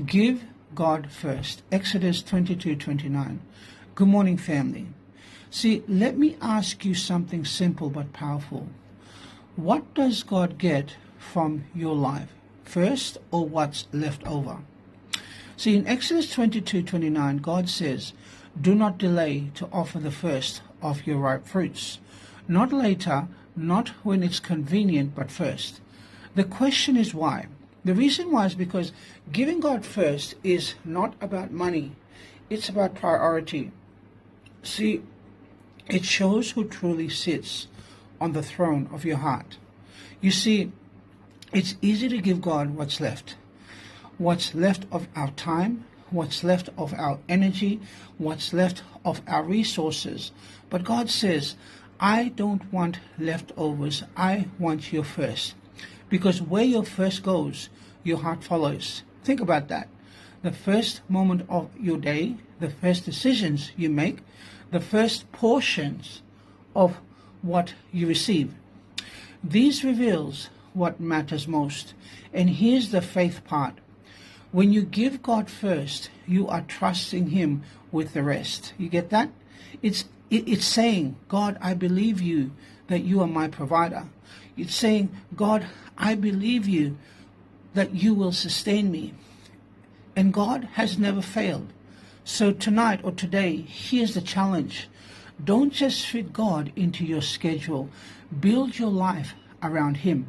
Give God first. Exodus 22:29. Good morning, family. See, let me ask you something simple but powerful. What does God get from your life? First, or what's left over? See, in Exodus 22:29, God says, "Do not delay to offer the first of your ripe fruits. Not later, not when it's convenient, but first." The question is why? The reason why is because giving God first is not about money. It's about priority. See, it shows who truly sits on the throne of your heart. You see, it's easy to give God what's left. What's left of our time, what's left of our energy, what's left of our resources. But God says, I don't want leftovers. I want your first. Because where your first goes, your heart follows. Think about that. The first moment of your day, the first decisions you make, the first portions of what you receive. These reveals what matters most. And here's the faith part. When you give God first, you are trusting Him with the rest. You get that? It's saying, God, I believe you that you are my provider. It's saying, God, I believe you that you will sustain me. And God has never failed. So tonight or today, here's the challenge. Don't just fit God into your schedule. Build your life around Him.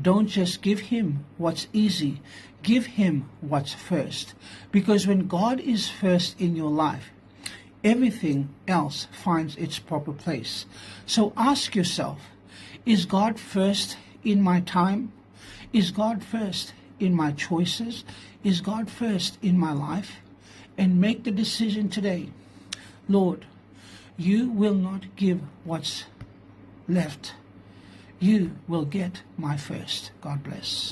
Don't just give Him what's easy. Give Him what's first. Because when God is first in your life, everything else finds its proper place. So ask yourself, is God first in my time? Is God first in my choices? Is God first in my life? And make the decision today. Lord, you will not give what's left. You will get my first. God bless.